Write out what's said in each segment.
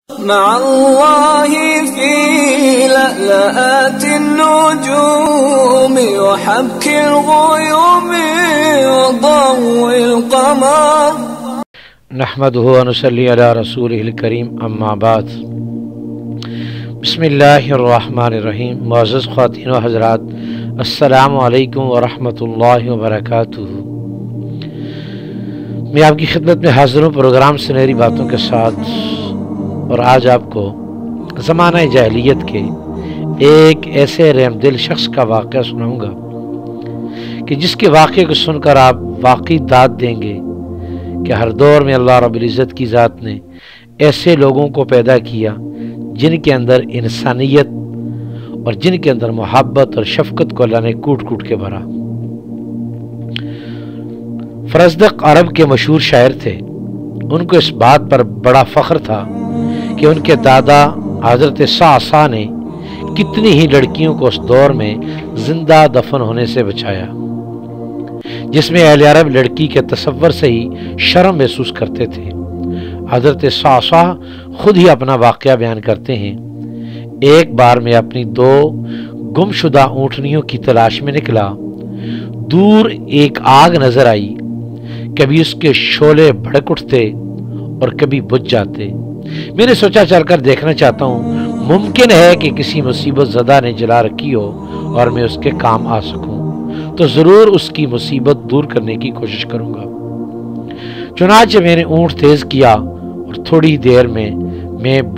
مع الله في لألآت النجوم وحبك الغيوم وضوء القمر نحمده ونصلي على رسوله الكريم اما بعد بسم اللہ الرحمن الرحیم۔ معزز خواتین و حضرات، السلام علیکم ورحمۃ اللہ وبرکاتہ۔ میں آپ کی خدمت میں حاضر ہوں پروگرام سنہری باتوں کے ساتھ، اور آج آپ کو زمانہ جاہلیت کے ایک ایسے رحم دل شخص کا واقعہ سناؤں گا کہ جس کے واقعے کو سن کر آپ واقعی داد دیں گے کہ ہر دور میں اللہ رب العزت کی ذات نے ایسے لوگوں کو پیدا کیا جن کے اندر انسانیت اور جن کے اندر محبت اور شفقت کو اللہ نے کوٹ کوٹ کے بھرا۔ فرزدق عرب کے مشہور شاعر تھے۔ ان کو اس بات پر بڑا فخر تھا کہ ان کے دادا حضرت صعصع نے کتنی ہی لڑکیوں کو اس دور میں زندہ دفن ہونے سے بچایا، جس میں اہل عرب لڑکی کے تصور سے ہی شرم محسوس کرتے تھے۔ حضرت صعصع خود ہی اپنا واقعہ بیان کرتے ہیں۔ ایک بار میں اپنی 2 گم شدہ اونٹنیوں کی تلاش میں نکلا۔ دور ایک آگ نظر آئی، کبھی اس کے شعلے بھڑک اٹھتے اور کبھی بجھ جاتے۔ میں نے سوچا چل کر دیکھنا چاہتا ہوں، ممکن ہے کہ کسی مصیبت زدہ نے جلا رکھی ہو اور میں اس کے کام آ سکوں تو ضرور اس کی مصیبت دور کرنے کی کوشش کروں گا۔ چنانچہ میں نے اونٹ تیز کیا اور تھوڑی دیر میں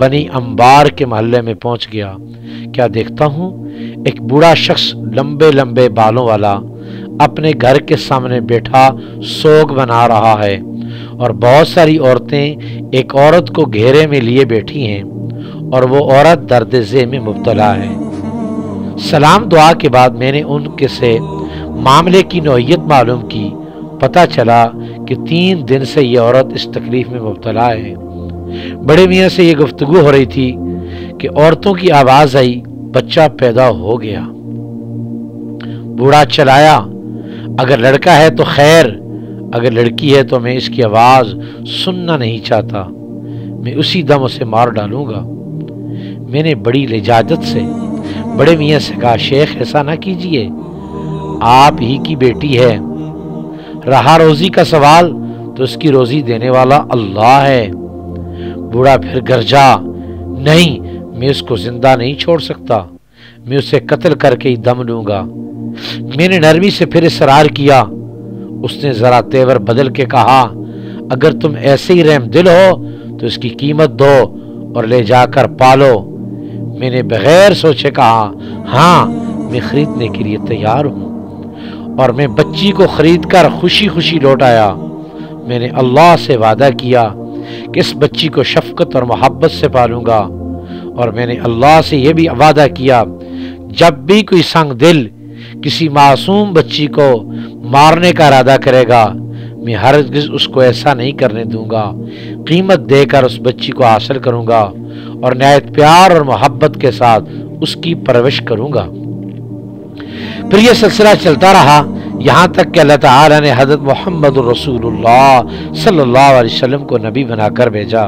بنی انبار کے محلے میں پہنچ گیا۔ کیا دیکھتا ہوں، ایک بوڑھا شخص لمبے لمبے بالوں والا اپنے گھر کے سامنے بیٹھا سوگ بنا رہا ہے، اور بہت ساری عورتیں ایک عورت کو گھیرے میں لیے بیٹھی ہیں، اور وہ عورت درد ذہ میں مبتلا ہے۔ سلام دعا کے بعد میں نے ان کے سے معاملے کی نوعیت معلوم کی۔ پتہ چلا کہ 3 دن سے یہ عورت اس تکلیف میں مبتلا ہے۔ بڑے میاں سے یہ گفتگو ہو رہی تھی کہ عورتوں کی آواز آئی، بچہ پیدا ہو گیا۔ بوڑھا چلایا، اگر لڑکا ہے تو خیر، اگر لڑکی ہے تو میں اس کی آواز سننا نہیں چاہتا، میں اسی دم اسے مار ڈالوں گا۔ میں نے بڑی لجاجت سے بڑے میاں سے کہا، شیخ ایسا نہ کیجئے، آپ ہی کی بیٹی ہے، رہا روزی کا سوال تو اس کی روزی دینے والا اللہ ہے۔ بوڑھا پھر گرجا، نہیں، میں اس کو زندہ نہیں چھوڑ سکتا، میں اسے قتل کر کے ہی دم لوں گا۔ میں نے نرمی سے پھر اصرار کیا۔ اس نے ذرا تیور بدل کے کہا، اگر تم ایسے ہی رحم دل ہو تو اس کی قیمت دو اور لے جا کر پالو۔ میں نے بغیر سوچے کہا، ہاں، میں خریدنے کے لیے تیار ہوں، اور میں بچی کو خرید کر خوشی خوشی لوٹ آیا۔ میں نے اللہ سے وعدہ کیا کہ اس بچی کو شفقت اور محبت سے پالوں گا، اور میں نے اللہ سے یہ بھی وعدہ کیا، جب بھی کوئی سنگ دل کسی معصوم بچی کو مارنے کا ارادہ کرے گا، میں ہرگز اس کو ایسا نہیں کرنے دوں گا، قیمت دے کر اس بچی کو حاصل کروں گا اور نہایت پیار اور محبت کے ساتھ اس کی پرورش کروں گا۔ پھر یہ سلسلہ چلتا رہا، یہاں تک کہ اللہ تعالی نے حضرت محمد رسول اللہ صلی اللہ علیہ وسلم کو نبی بنا کر بھیجا۔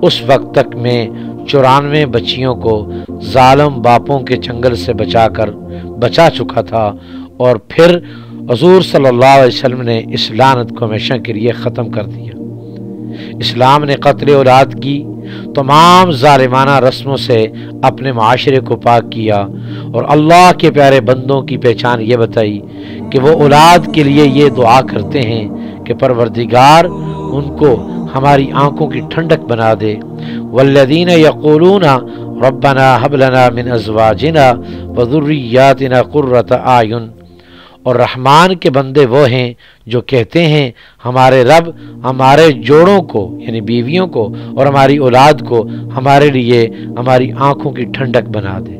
اس وقت تک میں 94 بچیوں کو ظالم باپوں کے چنگل سے بچا چکا تھا، اور پھر حضور صلی اللہ علیہ وسلم نے اس لعنت کو ہمیشہ کے لیے ختم کر دیا۔ اسلام نے قتل اولاد کی تمام ظالمانہ رسموں سے اپنے معاشرے کو پاک کیا، اور اللہ کے پیارے بندوں کی پہچان یہ بتائی کہ وہ اولاد کے لیے یہ دعا کرتے ہیں کہ پروردگار ان کو ہماری آنکھوں کی ٹھنڈک بنا دے۔ والذین یقولون ربنا هب لنا من ازواجنا وذریاتنا قرۃ اعین، اور رحمان کے بندے وہ ہیں جو کہتے ہیں، ہمارے رب ہمارے جوڑوں کو یعنی بیویوں کو اور ہماری اولاد کو ہمارے لیے ہماری آنکھوں کی ٹھنڈک بنا دے۔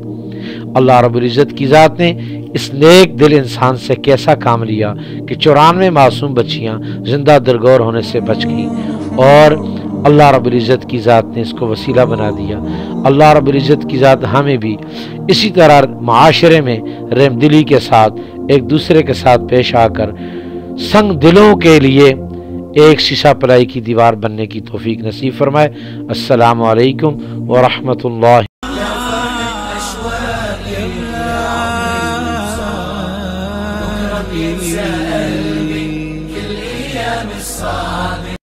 اللہ رب العزت کی ذات نے اس نیک دل انسان سے کیسا کام لیا کہ 94 معصوم بچیاں زندہ درگور ہونے سے بچ گئیں، اور اللہ رب العزت کی ذات نے اس کو وسیلہ بنا دیا۔ اللہ رب العزت کی ذات ہمیں بھی اسی طرح معاشرے میں رحم دلی کے ساتھ ایک دوسرے کے ساتھ پیش آ کر سنگ دلوں کے لیے ایک شیشہ پلائی کی دیوار بننے کی توفیق نصیب فرمائے۔ السلام علیکم ورحمۃ اللہ. بكرة بيتسأل بكل أيام الصعب.